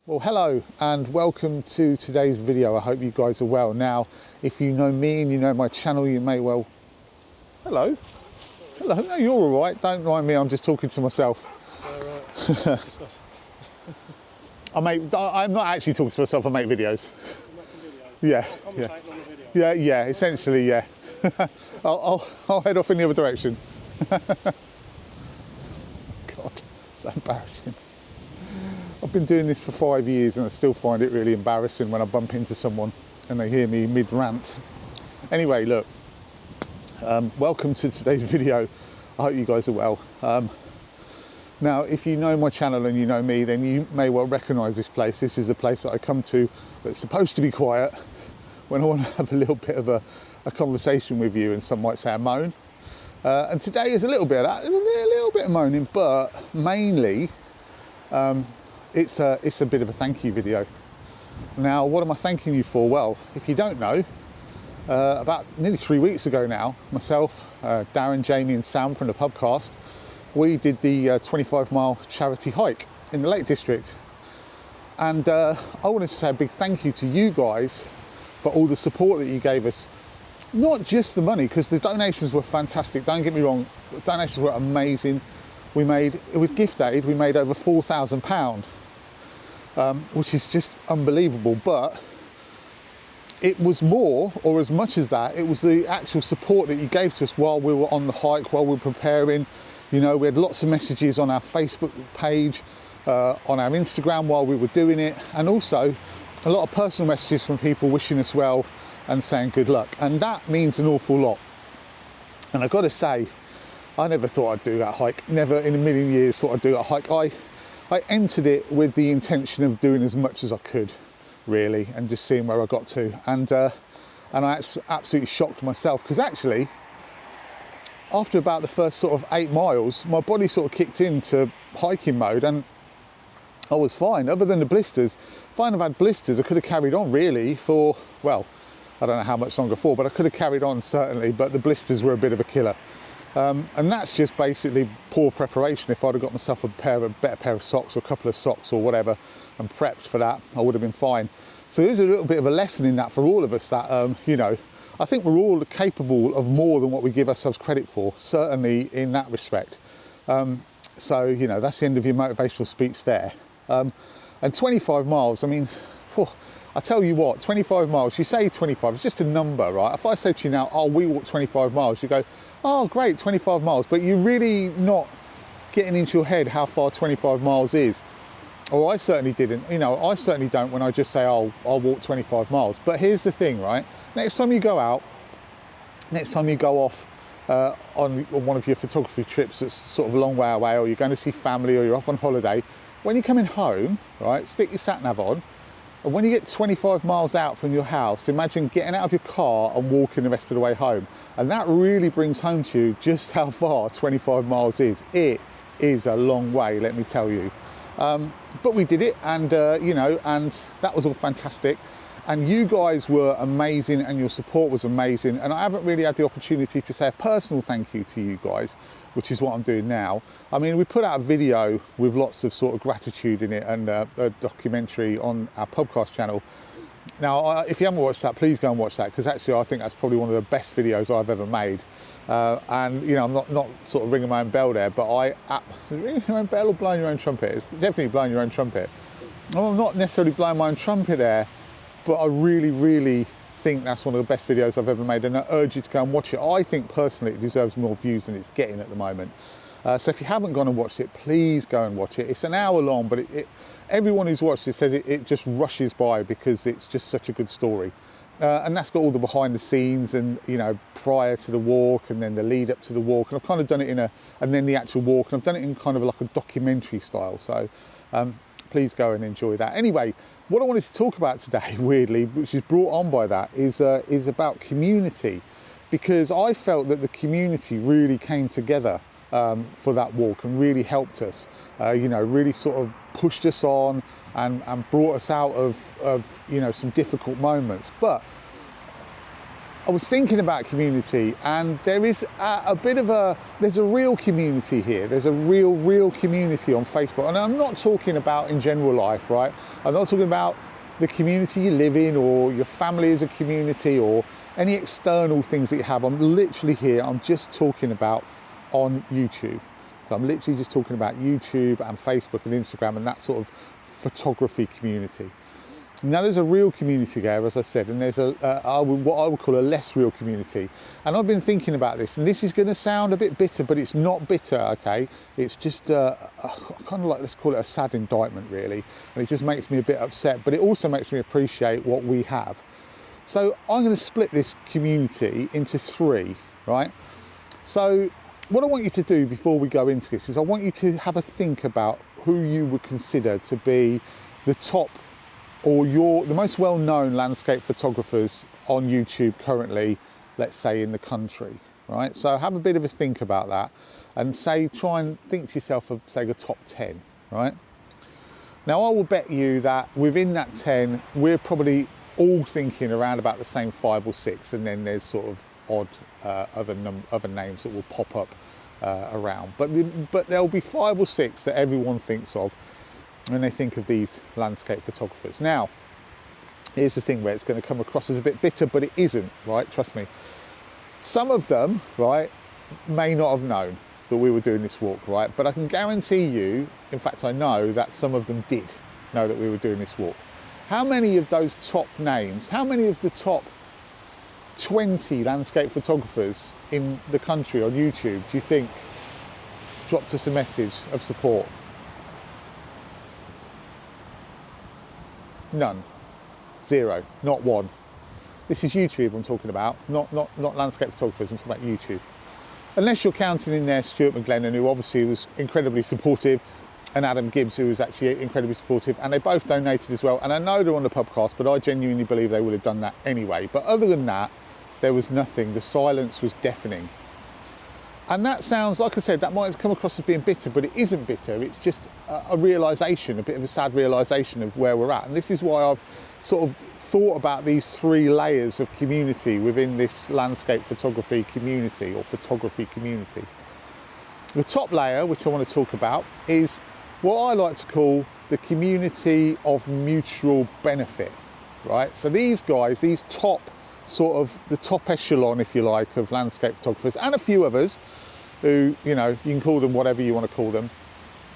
Well, hello and welcome to today's video. I hope you guys are well. Now, if you know me and you know my channel, you may well... Hello. Hello. No, you're all right. Don't mind me. I'm just talking to myself. I'm not actually talking to myself. I make videos. Yeah. Yeah. Essentially, yeah. I'll head off in the other direction. God, so embarrassing. I've been doing this for 5 years and I still find it really embarrassing when I bump into someone and they hear me mid-rant. Anyway, look, welcome to today's video. I hope you guys are well. Now, if you know my channel and you know me, then you may well recognise this place. This is the place that I come to that's supposed to be quiet when I want to have a little bit of a conversation with you, and some might say a moan. And today is a little bit of that, a little bit of moaning, but mainly it's a bit of a thank you video. Now, what am I thanking you for? Well, if you don't know, about nearly 3 weeks ago now, myself, Darren, Jamie and Sam from the Pubcast, we did the 25-mile charity hike in the Lake District. And I wanted to say a big thank you to you guys for all the support that you gave us. Not just the money, because the donations were fantastic, don't get me wrong, the donations were amazing. We made, with Gift Aid, we made over £4,000, which is just unbelievable. But it was more, or as much as that, it was the actual support that you gave to us while we were on the hike, while we were preparing. You know, we had lots of messages on our Facebook page, on our Instagram while we were doing it, and also a lot of personal messages from people wishing us well and saying good luck. And that means an awful lot. And I've got to say, I never thought I'd do that hike. Never in a million years thought I'd do that hike. I entered it with the intention of doing as much as I could, really, and just seeing where I got to. And I absolutely shocked myself, because actually, after about the first sort of 8 miles, my body sort of kicked into hiking mode and I was fine, other than the blisters. If I hadn't have had blisters, I could have carried on really for, well, I don't know how much longer for, but I could have carried on certainly, but the blisters were a bit of a killer. And that's just basically poor preparation. If I'd have got myself a better pair of socks or a couple of socks or whatever and prepped for that, I would have been fine. So there's a little bit of a lesson in that for all of us, that, you know, I think we're all capable of more than what we give ourselves credit for, certainly in that respect. So, you know, that's the end of your motivational speech there. And 25 miles, I mean, I tell you what, 25 miles, you say 25, it's just a number, right? If I say to you now, oh, we walk 25 miles, you go, oh, great, 25 miles. But you're really not getting into your head how far 25 miles is. Or I certainly didn't. You know, I certainly don't when I just say, oh, I'll walk 25 miles. But here's the thing, right? Next time you go out, next time you go off on one of your photography trips that's sort of a long way away, or you're going to see family, or you're off on holiday, when you're coming home, right, stick your sat-nav on, and when you get 25 miles out from your house, imagine getting out of your car and walking the rest of the way home. And that really brings home to you just how far 25 miles is. It is a long way, let me tell you. But we did it, and you know, and that was all fantastic. And you guys were amazing, and your support was amazing. And I haven't really had the opportunity to say a personal thank you to you guys, which is what I'm doing now. I mean, we put out a video with lots of sort of gratitude in it, and a documentary on our podcast channel. Now, if you haven't watched that, please go and watch that, because actually I think that's probably one of the best videos I've ever made. And, you know, I'm not sort of ringing my own bell there, but ringing your own bell or blowing your own trumpet? It's definitely blowing your own trumpet. I'm not necessarily blowing my own trumpet there, but I really, really think that's one of the best videos I've ever made, and I urge you to go and watch it. I think personally it deserves more views than it's getting at the moment. So if you haven't gone and watched it, please go and watch it. It's an hour long, but everyone who's watched it said it just rushes by because it's just such a good story. And that's got all the behind the scenes, and, you know, prior to the walk and then the lead up to the walk. And I've kind of done it and then the actual walk, and I've done it in kind of like a documentary style. So please go and enjoy that. Anyway, what I wanted to talk about today, weirdly, which is brought on by that, is about community, because I felt that the community really came together for that walk and really helped us, you know, really sort of pushed us on and brought us out of, you know, some difficult moments. But I was thinking about community, and there is there's a real community here. There's a real community on Facebook. And I'm not talking about in general life, right? I'm not talking about the community you live in or your family as a community or any external things that you have. I'm literally here, I'm just talking about on YouTube. So I'm literally just talking about YouTube and Facebook and Instagram and that sort of photography community. Now there's a real community there, as I said, and there's what I would call a less real community. And I've been thinking about this, and this is going to sound a bit bitter, but it's not bitter, okay? It's just kind of like, let's call it a sad indictment, really. And it just makes me a bit upset, but it also makes me appreciate what we have. So I'm going to split this community into three, right? So what I want you to do before we go into this is I want you to have a think about who you would consider to be the top or the most well-known landscape photographers on YouTube currently, let's say in the country, right? So have a bit of a think about that and try and think to yourself of, say, the top 10, right? Now I will bet you that within that 10, we're probably all thinking around about the same 5 or 6, and then there's sort of odd other names that will pop up around. But there'll be 5 or 6 that everyone thinks of when they think of these landscape photographers. Now, here's the thing where it's going to come across as a bit bitter, but it isn't, right? Trust me. Some of them, right, may not have known that we were doing this walk, right? But I can guarantee you, in fact, I know that some of them did know that we were doing this walk. How many of those top names, how many of the top 20 landscape photographers in the country on YouTube do you think dropped us a message of support? None. 0. Not one. This is YouTube I'm talking about, not landscape photographers. I'm talking about YouTube. Unless you're counting in there Stuart McGlennon, who obviously was incredibly supportive, and Adam Gibbs, who was actually incredibly supportive, and they both donated as well. And I know they're on the podcast, but I genuinely believe they would have done that anyway. But other than that, there was nothing. The silence was deafening. And that sounds, like I said, that might come across as being bitter, but it isn't bitter. It's just a realisation, a bit of a sad realisation of where we're at. And this is why I've sort of thought about these 3 layers of community within this landscape photography community or photography community. The top layer, which I want to talk about, is what I like to call the community of mutual benefit, right? So these guys, these top sort of the top echelon, if you like, of landscape photographers, and a few others who, you know, you can call them whatever you want to call them,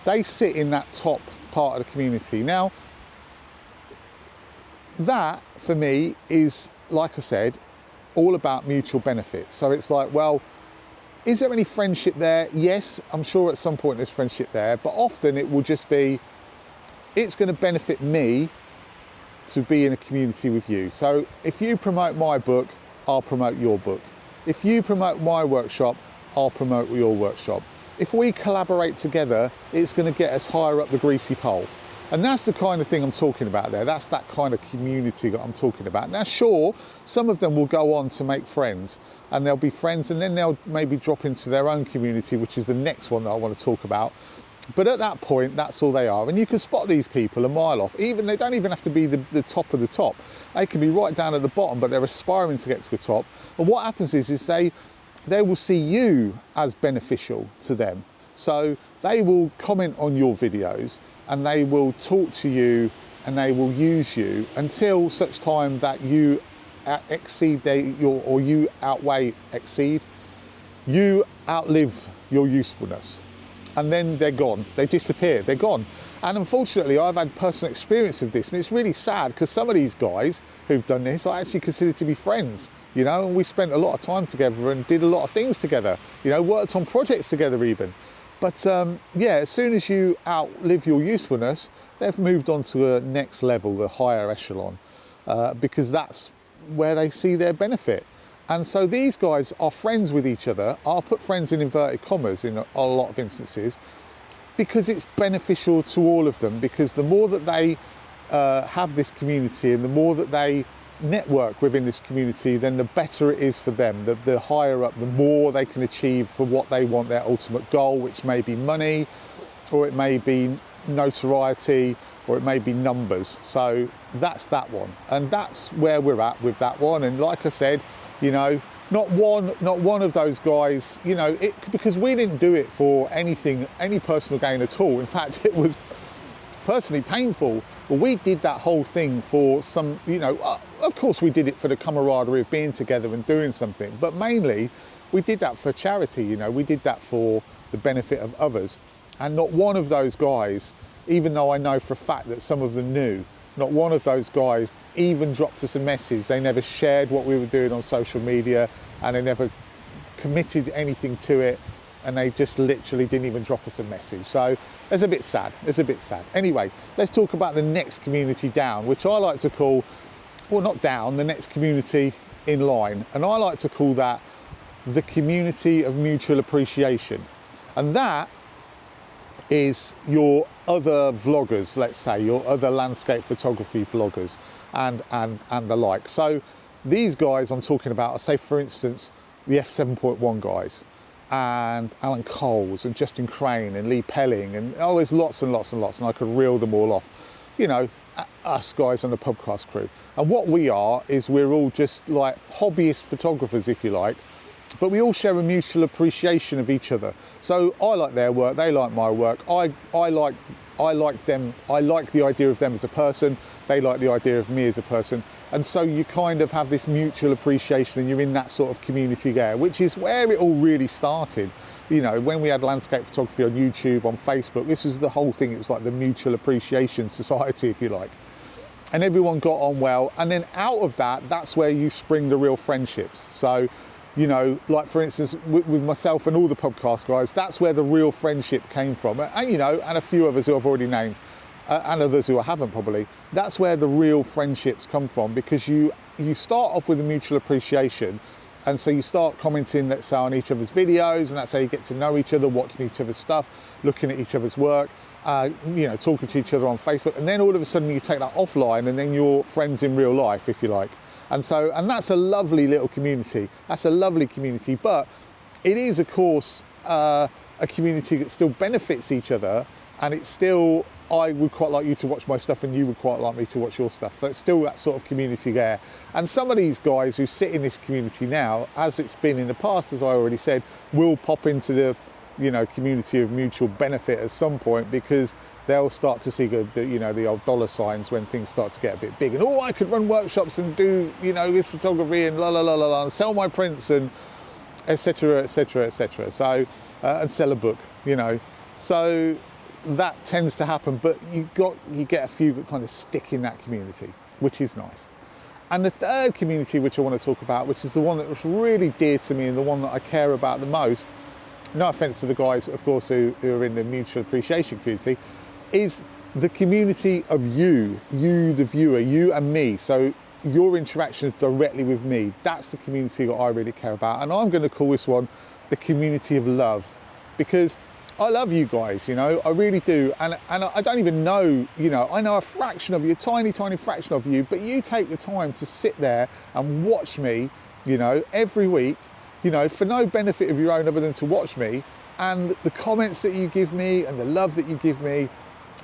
they sit in that top part of the community. Now, that for me is, like I said, all about mutual benefit. So it's like, well, is there any friendship there? Yes, I'm sure at some point there's friendship there, but often it will just be, it's going to benefit me to be in a community with you. So if you promote my book, I'll promote your book. If you promote my workshop, I'll promote your workshop. If we collaborate together, it's going to get us higher up the greasy pole. And that's the kind of thing I'm talking about there. That's that kind of community that I'm talking about. Now, sure, some of them will go on to make friends, and they'll be friends, and then they'll maybe drop into their own community, which is the next one that I want to talk about. But at that point, that's all they are. And you can spot these people a mile off. They don't even have to be the top of the top. They can be right down at the bottom, but they're aspiring to get to the top. And what happens is they will see you as beneficial to them. So they will comment on your videos, and they will talk to you, and they will use you until such time that you you outlive your usefulness. And then they're gone, they disappear, they're gone. And unfortunately, I've had personal experience of this, and it's really sad because some of these guys who've done this, I actually consider to be friends, you know, and we spent a lot of time together and did a lot of things together, you know, worked on projects together even. But yeah, as soon as you outlive your usefulness, they've moved on to a next level, the higher echelon, because that's where they see their benefit. And so these guys are friends with each other. I'll put friends in inverted commas in a lot of instances, because it's beneficial to all of them, because the more that they have this community and the more that they network within this community, then the better it is for them. The higher up, the more they can achieve for what they want, their ultimate goal, which may be money, or it may be notoriety, or it may be numbers. So that's that one. And that's where we're at with that one. And like I said, you know. Not one of those guys, you know, because we didn't do it for anything, any personal gain at all. In fact, it was personally painful. But we did that whole thing for some, you know, of course we did it for the camaraderie of being together and doing something, but mainly we did that for charity, you know, we did that for the benefit of others. And not one of those guys, even though I know for a fact that some of them knew, not one of those guys even dropped us a message. They never shared what we were doing on social media, and they never committed anything to it, and they just literally didn't even drop us a message. So it's a bit sad, it's a bit sad. Anyway, let's talk about the next community down, which I like to call, well, not down, the next community in line. And I like to call that the community of mutual appreciation. And that is your other vloggers, let's say, your other landscape photography vloggers and the like. So these guys I'm talking about, I say for instance, the F7.1 guys, and Alan Coles and Justin Crane and Lee Pelling, and oh, there's lots and lots and lots, and I could reel them all off. You know, us guys on the podcast crew. And what we are is we're all just like hobbyist photographers, if you like, but we all share a mutual appreciation of each other. So I like their work, they like my work. I like them, I like the idea of them as a person, they like the idea of me as a person. And so you kind of have this mutual appreciation, and you're in that sort of community there, which is where it all really started. You know, when we had landscape photography on YouTube, on Facebook, this was the whole thing. It was like the mutual appreciation society, if you like. And everyone got on well. And then out of that, that's where you spring the real friendships. So, you know, like for instance, with myself and all the podcast guys, that's where the real friendship came from. And, you know, and a few others who I've already named, and others who I haven't probably. That's where the real friendships come from, because you start off with a mutual appreciation. And so you start commenting, let's say, on each other's videos, and that's how you get to know each other, watching each other's stuff, looking at each other's work, you know, talking to each other on Facebook. And then all of a sudden you take that offline, and then you're friends in real life, if you like. And that's a lovely little community. That's a lovely community, but it is, of course, a community that still benefits each other, and it's still, I would quite like you to watch my stuff and you would quite like me to watch your stuff. So it's still that sort of community there. And some of these guys who sit in this community now, as it's been in the past, as I already said, will pop into the, you know, community of mutual benefit at some point, because they'll start to see the old dollar signs when things start to get a bit big. And I could run workshops and do, you know, this photography and and sell my prints and etc, etc, etc. So and sell a book, you know. So that tends to happen, but you get a few that kind of stick in that community, which is nice. And the third community which I want to talk about, which is the one that was really dear to me and the one that I care about the most, no offense to the guys, of course, who are in the mutual appreciation community, is the community of you, the viewer, you and me. So your interactions directly with me, that's the community that I really care about. And I'm going to call this one the community of love, because I love you guys, you know, I really do. And I don't even know, you know, I know a fraction of you, a tiny, tiny fraction of you, but you take the time to sit there and watch me, you know, every week, you know, for no benefit of your own other than to watch me, and the comments that you give me and the love that you give me.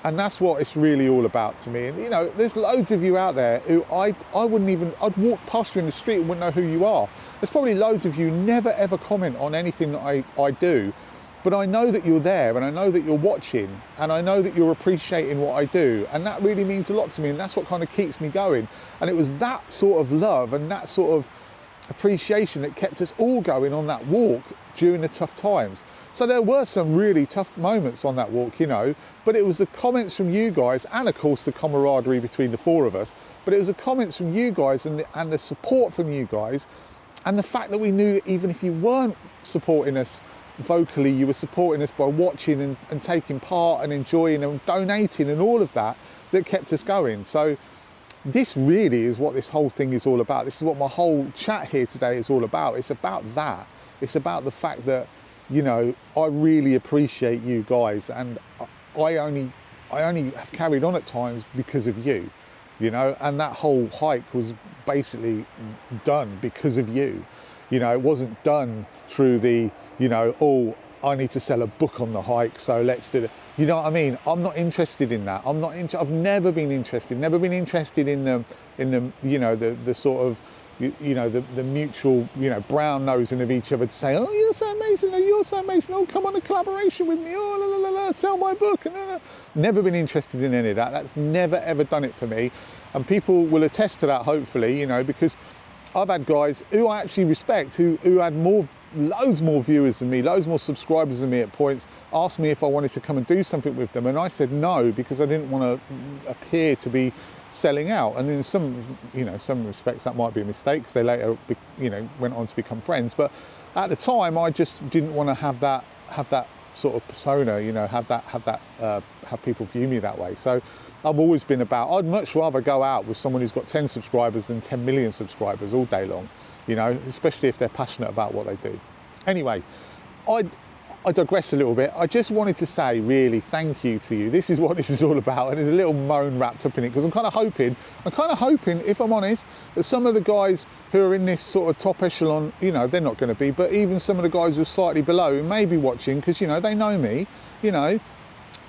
And that's what it's really all about to me. And, you know, there's loads of you out there who I wouldn't even, I'd walk past you in the street and wouldn't know who you are. There's probably loads of you never ever comment on anything that I do. But I know that you're there, and I know that you're watching, and I know that you're appreciating what I do. And that really means a lot to me, and that's what kind of keeps me going. And it was that sort of love and that sort of appreciation that kept us all going on that walk during the tough times. So there were some really tough moments on that walk, you know, but it was the comments from you guys, and of course the camaraderie between the four of us, but it was the comments from you guys and the support from you guys, and the fact that we knew even if you weren't supporting us vocally, you were supporting us by watching and taking part and enjoying and donating and all of that, that kept us going. So this really is what this whole thing is all about. This is what my whole chat here today is all about. It's about that. It's about the fact that, you know, I really appreciate you guys, and I only have carried on at times because of you, you know, and that whole hike was basically done because of you. You know, it wasn't done through the, you know, oh, I need to sell a book on the hike, so let's do it. You know what I mean? I'm not interested in that. I've never been interested in the, you know, the sort of you know, the mutual, you know, brown nosing of each other to say, oh, you're so amazing, oh, you're so amazing, oh, come on a collaboration with me, oh, la, la, la, sell my book. Never been interested in any of that. That's never, ever done it for me. And people will attest to that, hopefully, you know, because I've had guys who I actually respect, who had loads more viewers than me, loads more subscribers than me at points, asked me if I wanted to come and do something with them. And I said no, because I didn't want to appear to be selling out. And in some, you know, some respects that might be a mistake, because they later, you know, went on to become friends. But at the time, I just didn't want to have that sort of persona, you know, have people view me that way. So I've always been about, I'd much rather go out with someone who's got 10 subscribers than 10 million subscribers all day long, you know, especially if they're passionate about what they do. Anyway, I digress a little bit. I just wanted to say really thank you to you. This is what this is all about, and there's a little moan wrapped up in it, because I'm kind of hoping, if I'm honest, that some of the guys who are in this sort of top echelon, you know, they're not going to be, but even some of the guys who are slightly below who may be watching, because, you know, they know me, you know,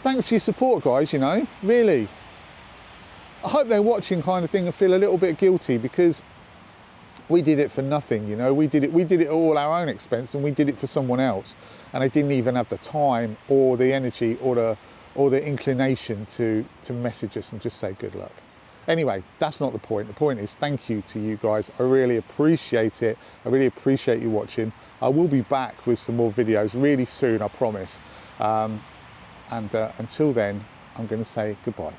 thanks for your support, guys, you know, really. I hope they're watching kind of thing and feel a little bit guilty, because we did it for nothing, you know. We did it all our own expense, and we did it for someone else, and they didn't even have the time or the energy or the inclination to message us and just say good luck. Anyway, that's not the point. The point is thank you to you guys. I really appreciate it. I really appreciate you watching. I will be back with some more videos really soon, I promise. And until then, I'm going to say goodbye.